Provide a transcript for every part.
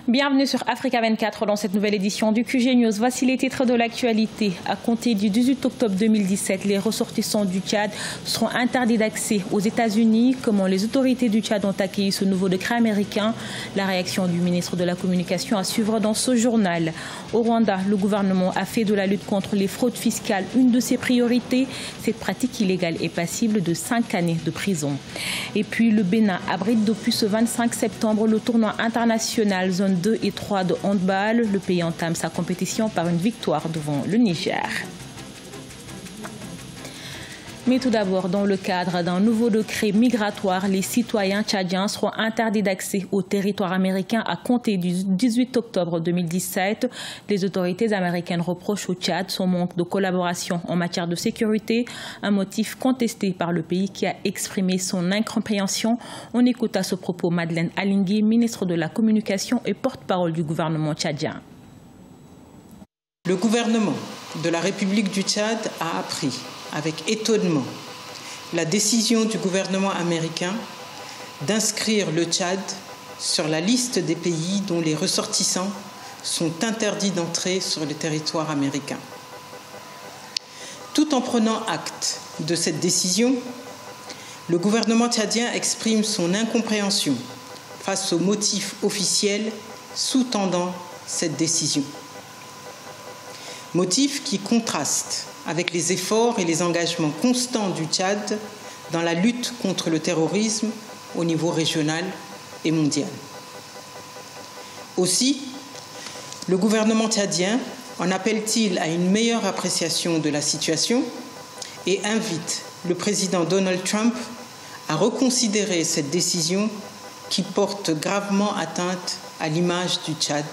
Bienvenue sur Africa 24 dans cette nouvelle édition du QG News. Voici les titres de l'actualité. À compter du 18 octobre 2017, les ressortissants du Tchad seront interdits d'accès aux États-Unis. Comment les autorités du Tchad ont accueilli ce nouveau décret américain? La réaction du ministre de la Communication à suivre dans ce journal. Au Rwanda, le gouvernement a fait de la lutte contre les fraudes fiscales une de ses priorités. Cette pratique illégale est passible de 5 années de prison. Et puis le Bénin abrite depuis ce 25 septembre le tournoi international zone 2 et 3 de handball. Le pays entame sa compétition par une victoire devant le Niger. Mais tout d'abord, dans le cadre d'un nouveau décret migratoire, les citoyens tchadiens seront interdits d'accès au territoire américain à compter du 18 octobre 2017. Les autorités américaines reprochent au Tchad son manque de collaboration en matière de sécurité, un motif contesté par le pays qui a exprimé son incompréhension. On écoute à ce propos Madeleine Alingui, ministre de la Communication et porte-parole du gouvernement tchadien. Le gouvernement de la République du Tchad a appris avec étonnement la décision du gouvernement américain d'inscrire le Tchad sur la liste des pays dont les ressortissants sont interdits d'entrer sur le territoire américain. Tout en prenant acte de cette décision, le gouvernement tchadien exprime son incompréhension face aux motifs officiels sous-tendant cette décision. Motifs qui contrastent avec les efforts et les engagements constants du Tchad dans la lutte contre le terrorisme au niveau régional et mondial. Aussi, le gouvernement tchadien en appelle-t-il à une meilleure appréciation de la situation et invite le président Donald Trump à reconsidérer cette décision qui porte gravement atteinte à l'image du Tchad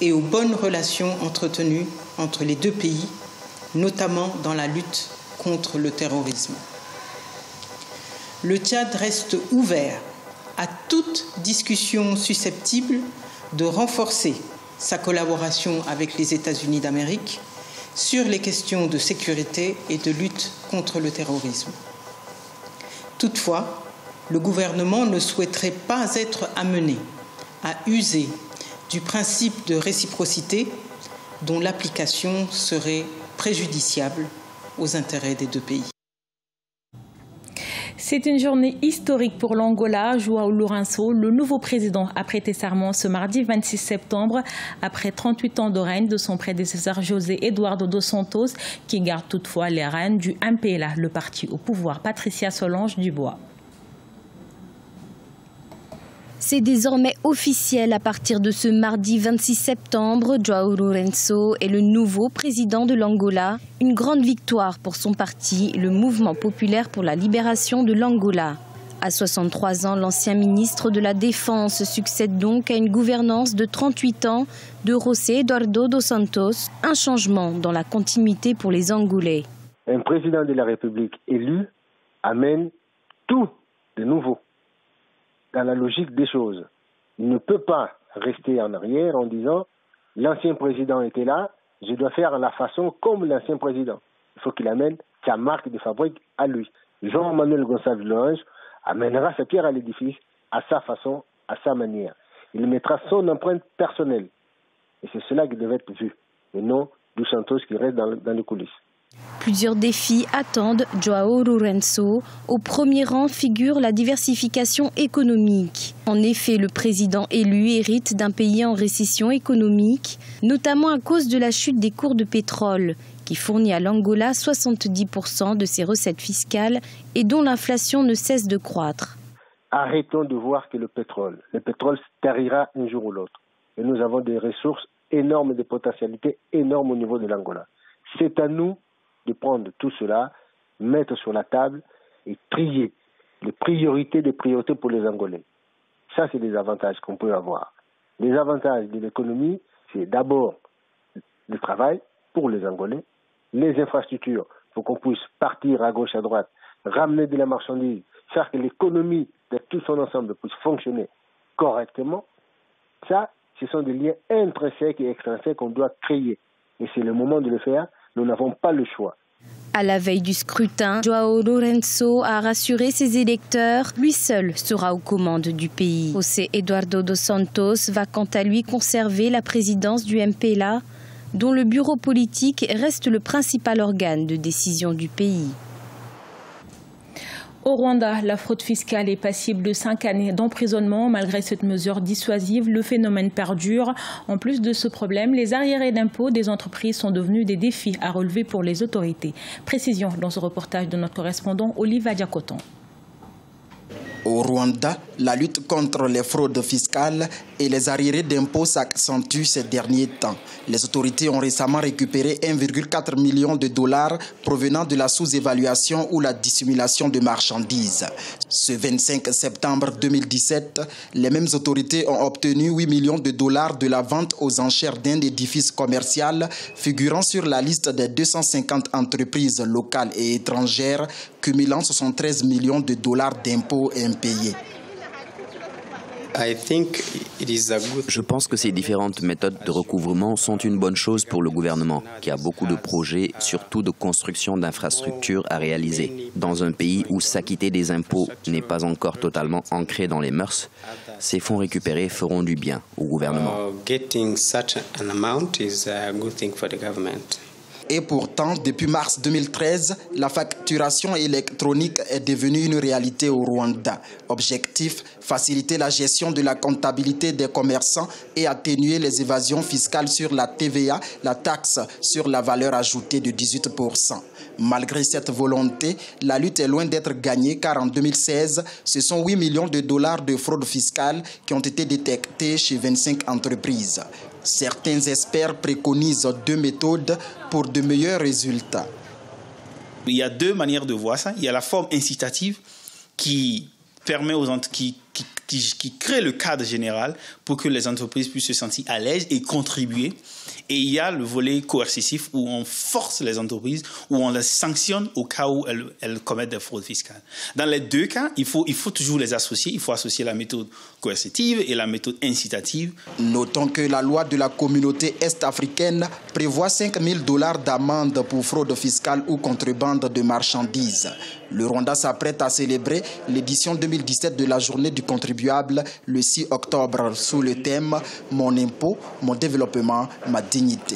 et aux bonnes relations entretenues entre les deux pays, notamment dans la lutte contre le terrorisme. Le Tchad reste ouvert à toute discussion susceptible de renforcer sa collaboration avec les États-Unis d'Amérique sur les questions de sécurité et de lutte contre le terrorisme. Toutefois, le gouvernement ne souhaiterait pas être amené à user du principe de réciprocité dont l'application serait préjudiciable aux intérêts des deux pays. C'est une journée historique pour l'Angola. João Lourenço, le nouveau président, a prêté serment ce mardi 26 septembre après 38 ans de règne de son prédécesseur José Eduardo dos Santos, qui garde toutefois les rênes du MPLA, le parti au pouvoir Patricia Solange Dubois. C'est désormais officiel à partir de ce mardi 26 septembre. João Lourenço est le nouveau président de l'Angola. Une grande victoire pour son parti, le Mouvement populaire pour la libération de l'Angola. À 63 ans, l'ancien ministre de la Défense succède donc à une gouvernance de 38 ans de José Eduardo dos Santos. Un changement dans la continuité pour les Angolais. Un président de la République élu amène tout de nouveau dans la logique des choses. Il ne peut pas rester en arrière en disant « l'ancien président était là, je dois faire la façon comme l'ancien président ». Il faut qu'il amène sa marque de fabrique à lui. Jean-Manuel Gonçalves Loange amènera sa pierre à l'édifice à sa façon, à sa manière. Il mettra son empreinte personnelle. Et c'est cela qui devait être vu, et non dos Santos qui reste dans les coulisses. Plusieurs défis attendent João Lourenço. Au premier rang figure la diversification économique. En effet, le président élu hérite d'un pays en récession économique, notamment à cause de la chute des cours de pétrole, qui fournit à l'Angola 70% de ses recettes fiscales et dont l'inflation ne cesse de croître. Arrêtons de voir que le pétrole se tarira un jour ou l'autre. Et nous avons des ressources énormes, des potentialités énormes au niveau de l'Angola. C'est à nous de prendre tout cela, mettre sur la table et trier les priorités des priorités pour les Angolais. Ça, c'est des avantages qu'on peut avoir. Les avantages de l'économie, c'est d'abord le travail pour les Angolais, les infrastructures, pour qu'on puisse partir à gauche, à droite, ramener de la marchandise, faire que l'économie de tout son ensemble puisse fonctionner correctement. Ça, ce sont des liens intrinsèques et extrinsèques qu'on doit créer. Et c'est le moment de le faire. Nous n'avons pas le choix. À la veille du scrutin, João Lourenço a rassuré ses électeurs. Lui seul sera aux commandes du pays. José Eduardo dos Santos va quant à lui conserver la présidence du MPLA, dont le bureau politique reste le principal organe de décision du pays. Au Rwanda, la fraude fiscale est passible de 5 années d'emprisonnement. Malgré cette mesure dissuasive, le phénomène perdure. En plus de ce problème, les arriérés d'impôts des entreprises sont devenus des défis à relever pour les autorités. Précision dans ce reportage de notre correspondant Oliva Diakoton. Au Rwanda, la lutte contre les fraudes fiscales et les arriérés d'impôts s'accentue ces derniers temps. Les autorités ont récemment récupéré 1,4 million de dollars provenant de la sous-évaluation ou la dissimulation de marchandises. Ce 25 septembre 2017, les mêmes autorités ont obtenu 8 millions de dollars de la vente aux enchères d'un édifice commercial figurant sur la liste des 250 entreprises locales et étrangères cumulant 73 millions de dollars d'impôts impayés. Je pense que ces différentes méthodes de recouvrement sont une bonne chose pour le gouvernement, qui a beaucoup de projets, surtout de construction d'infrastructures à réaliser. Dans un pays où s'acquitter des impôts n'est pas encore totalement ancré dans les mœurs, ces fonds récupérés feront du bien au gouvernement. Et pourtant, depuis mars 2013, la facturation électronique est devenue une réalité au Rwanda. Objectif, faciliter la gestion de la comptabilité des commerçants et atténuer les évasions fiscales sur la TVA, la taxe sur la valeur ajoutée de 18%. Malgré cette volonté, la lutte est loin d'être gagnée car en 2016, ce sont 8 millions de dollars de fraude fiscale qui ont été détectés chez 25 entreprises. Certains experts préconisent 2 méthodes pour de meilleurs résultats. Il y a 2 manières de voir ça. Il y a la forme incitative qui permet aux entreprises, qui crée le cadre général pour que les entreprises puissent se sentir à l'aise et contribuer. Et il y a le volet coercitif où on force les entreprises, où on les sanctionne au cas où elles commettent des fraudes fiscales. Dans les 2 cas, il faut toujours les associer. Il faut associer la méthode coercitive et la méthode incitative. Notons que la loi de la communauté est-africaine prévoit 5 000 dollars d'amende pour fraude fiscale ou contrebande de marchandises. Le Rwanda s'apprête à célébrer l'édition 2017 de la Journée du contribuable le 6 octobre sous le thème « Mon impôt, mon développement, ma dignité ».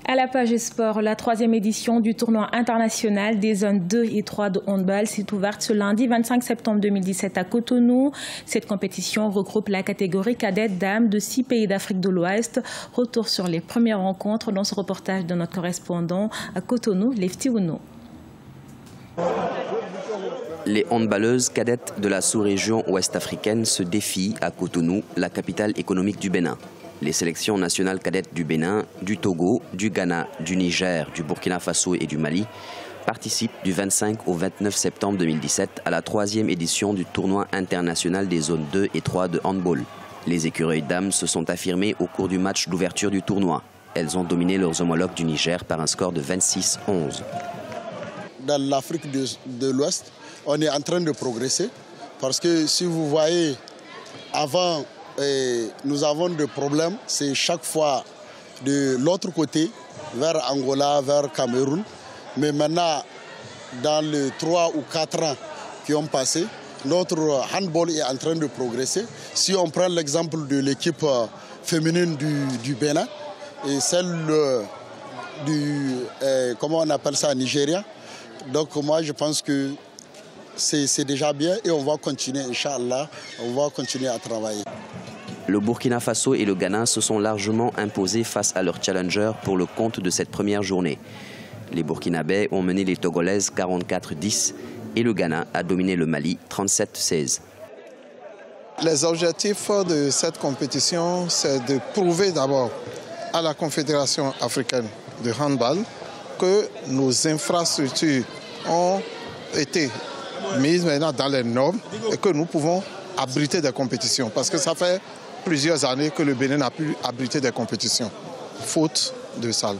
À la page sport, la 3e édition du tournoi international des zones 2 et 3 de handball s'est ouverte ce lundi 25 septembre 2017 à Cotonou. Cette compétition regroupe la catégorie cadette dames de 6 pays d'Afrique de l'Ouest. Retour sur les premières rencontres dans ce reportage de notre correspondant à Cotonou, Lefty Ouno. Les handballeuses cadettes de la sous-région ouest-africaine se défient à Cotonou, la capitale économique du Bénin. Les sélections nationales cadettes du Bénin, du Togo, du Ghana, du Niger, du Burkina Faso et du Mali participent du 25 au 29 septembre 2017 à la 3e édition du tournoi international des zones 2 et 3 de handball. Les écureuils dames se sont affirmées au cours du match d'ouverture du tournoi. Elles ont dominé leurs homologues du Niger par un score de 26-11. Dans l'Afrique de l'Ouest, on est en train de progresser parce que si vous voyez, avant, nous avons des problèmes, c'est chaque fois de l'autre côté, vers Angola, vers Cameroun. Mais maintenant, dans les 3 ou 4 ans qui ont passé, notre handball est en train de progresser. Si on prend l'exemple de l'équipe féminine du Bénin et celle comment on appelle ça, Nigeria. Donc moi je pense que c'est déjà bien et on va continuer, Inch'Allah, on va continuer à travailler. Le Burkina Faso et le Ghana se sont largement imposés face à leurs challengers pour le compte de cette première journée. Les Burkinabés ont mené les Togolaises 44-10 et le Ghana a dominé le Mali 37-16. Les objectifs de cette compétition, c'est de prouver d'abord à la Confédération africaine de handball que nos infrastructures ont été mises maintenant dans les normes et que nous pouvons abriter des compétitions. Parce que ça fait plusieurs années que le Bénin n'a pu abriter des compétitions, faute de salles.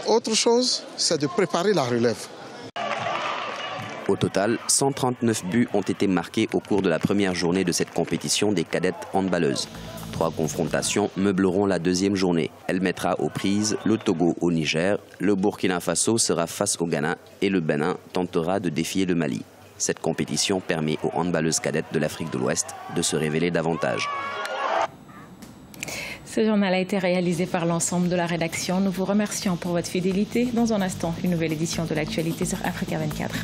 Autre chose, c'est de préparer la relève. Au total, 139 buts ont été marqués au cours de la première journée de cette compétition des cadettes handballeuses. 3 confrontations meubleront la deuxième journée. Elle mettra aux prises le Togo au Niger, le Burkina Faso sera face au Ghana et le Bénin tentera de défier le Mali. Cette compétition permet aux handballeuses cadettes de l'Afrique de l'Ouest de se révéler davantage. Ce journal a été réalisé par l'ensemble de la rédaction. Nous vous remercions pour votre fidélité. Dans un instant, une nouvelle édition de l'actualité sur Africa 24.